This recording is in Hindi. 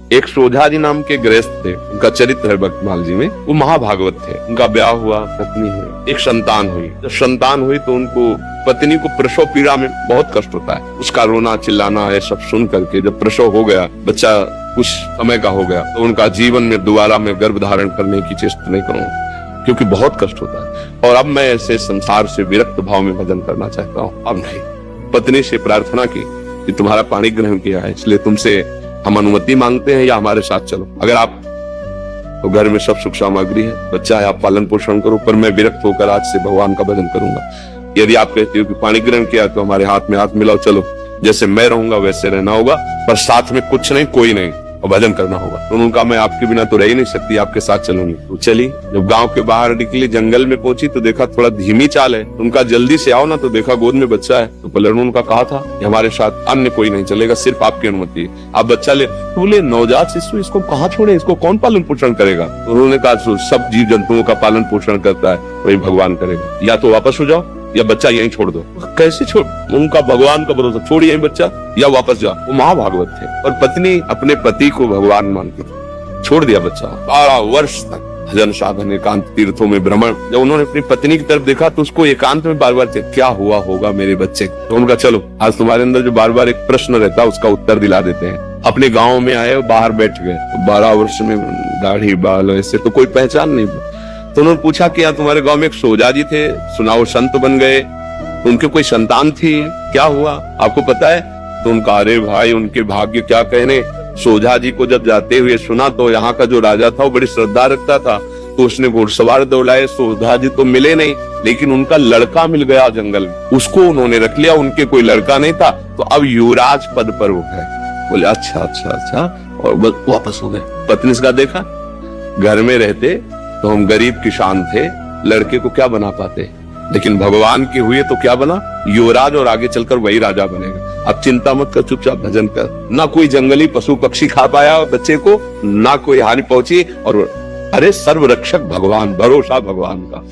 एक सोझा जी नाम के गृहस्थ थे, उनका चरित्र है भक्तमाल जी में। वो महाभागवत थे। उनका ब्याह हुआ, पत्नी हुई, एक संतान हुई। जब संतान हुई तो उनको पत्नी को प्रसव पीड़ा में बहुत कष्ट होता है। उसका रोना चिल्लाना ये सब सुन करके जब प्रसव हो गया, बच्चा कुछ समय का हो गया, तो उनका जीवन में दोबारा मैं गर्भ धारण करने की चेष्टा नहीं करूंगा, क्योंकि बहुत कष्ट होता है और अब मैं ऐसे संसार से विरक्त भाव में भजन करना चाहता हूँ। अब नहीं। पत्नी से प्रार्थना की कि तुम्हारा पाणी ग्रहण किया है, इसलिए तुमसे हम अनुमति मांगते हैं या हमारे साथ चलो। अगर आप तो घर में सब सुख सामग्री है, बच्चा है, आप पालन पोषण करो, पर मैं विरक्त होकर आज से भगवान का भजन करूंगा। यदि आप कहते हो कि पाणी ग्रहण किया तो हमारे हाथ में हाथ मिलाओ, चलो, जैसे मैं रहूंगा वैसे रहना होगा, पर साथ में कुछ नहीं, कोई नहीं, और भजन करना होगा। तो उन्होंने कहा मैं आपके बिना तो रह ही नहीं सकती, आपके साथ चलूंगी। तो चली। जब गांव के बाहर निकली, जंगल में पहुंची तो देखा थोड़ा धीमी चाल है। उनका जल्दी से आओ ना, तो देखा गोद में बच्चा है। तो पहले उनका कहा था कि हमारे साथ अन्य कोई नहीं चलेगा, सिर्फ आपकी अनुमति है, आप बच्चा ले। तो बोले नवजात शिशु, इसको कहाँ छोड़े, इसको कौन पालन पोषण करेगा? तो उन्होंने कहा सब जीव जंतुओं का पालन पोषण करता है, वही भगवान करेगा, या तो वापस हो जाओ या बच्चा यहीं छोड़ दो। कैसे छोड़? उनका भगवान का भरोसा, छोड़िए यहीं बच्चा या वापस जाओ। वो महाभागवत थे और पत्नी अपने पति को भगवान मानती थी। छोड़ दिया बच्चा। 12 वर्ष तक भजन साधन, एकांत तीर्थों में भ्रमण। जब उन्होंने अपनी पत्नी की तरफ देखा तो उसको एकांत में बार बार क्या हुआ होगा मेरे बच्चे। तो उनका चलो आज तुम्हारे अंदर जो बार बार एक प्रश्न रहता है उसका उत्तर दिला देते हैं। अपने गाँव में आए, बाहर बैठ गए। 12 वर्ष में दाढ़ी बाल ऐसे तो कोई पहचान नहीं। तो उन्होंने पूछा कि तुम्हारे गांव में एक सोजा जी थे, सुनाओ संत बन गए, उनके कोई संतान थी, क्या हुआ आपको पता है? तो उनका अरे भाई उनके भाग्य क्या कहने। सोजा जी को जब जाते हुए सुना तो यहाँ का जो राजा था वो बड़ी श्रद्धा रखता था, तो उसने घुड़सवार दौड़ाए। सोजा जी तो मिले नहीं, लेकिन उनका लड़का मिल गया जंगल में, उसको उन्होंने रख लिया। उनके कोई लड़का नहीं था, तो अब युवराज पद पर वो गए। बोले अच्छा अच्छा अच्छा, और वापस हो गए। पत्नी का देखा, घर में रहते तो हम गरीब किसान थे, लड़के को क्या बना पाते, लेकिन भगवान के हुए तो क्या बना, युवराज, और आगे चलकर वही राजा बनेगा। अब चिंता मत कर, चुपचाप भजन कर। ना कोई जंगली पशु पक्षी खा पाया बच्चे को, ना कोई हानि पहुंची, और अरे सर्व रक्षक भगवान, भरोसा भगवान का।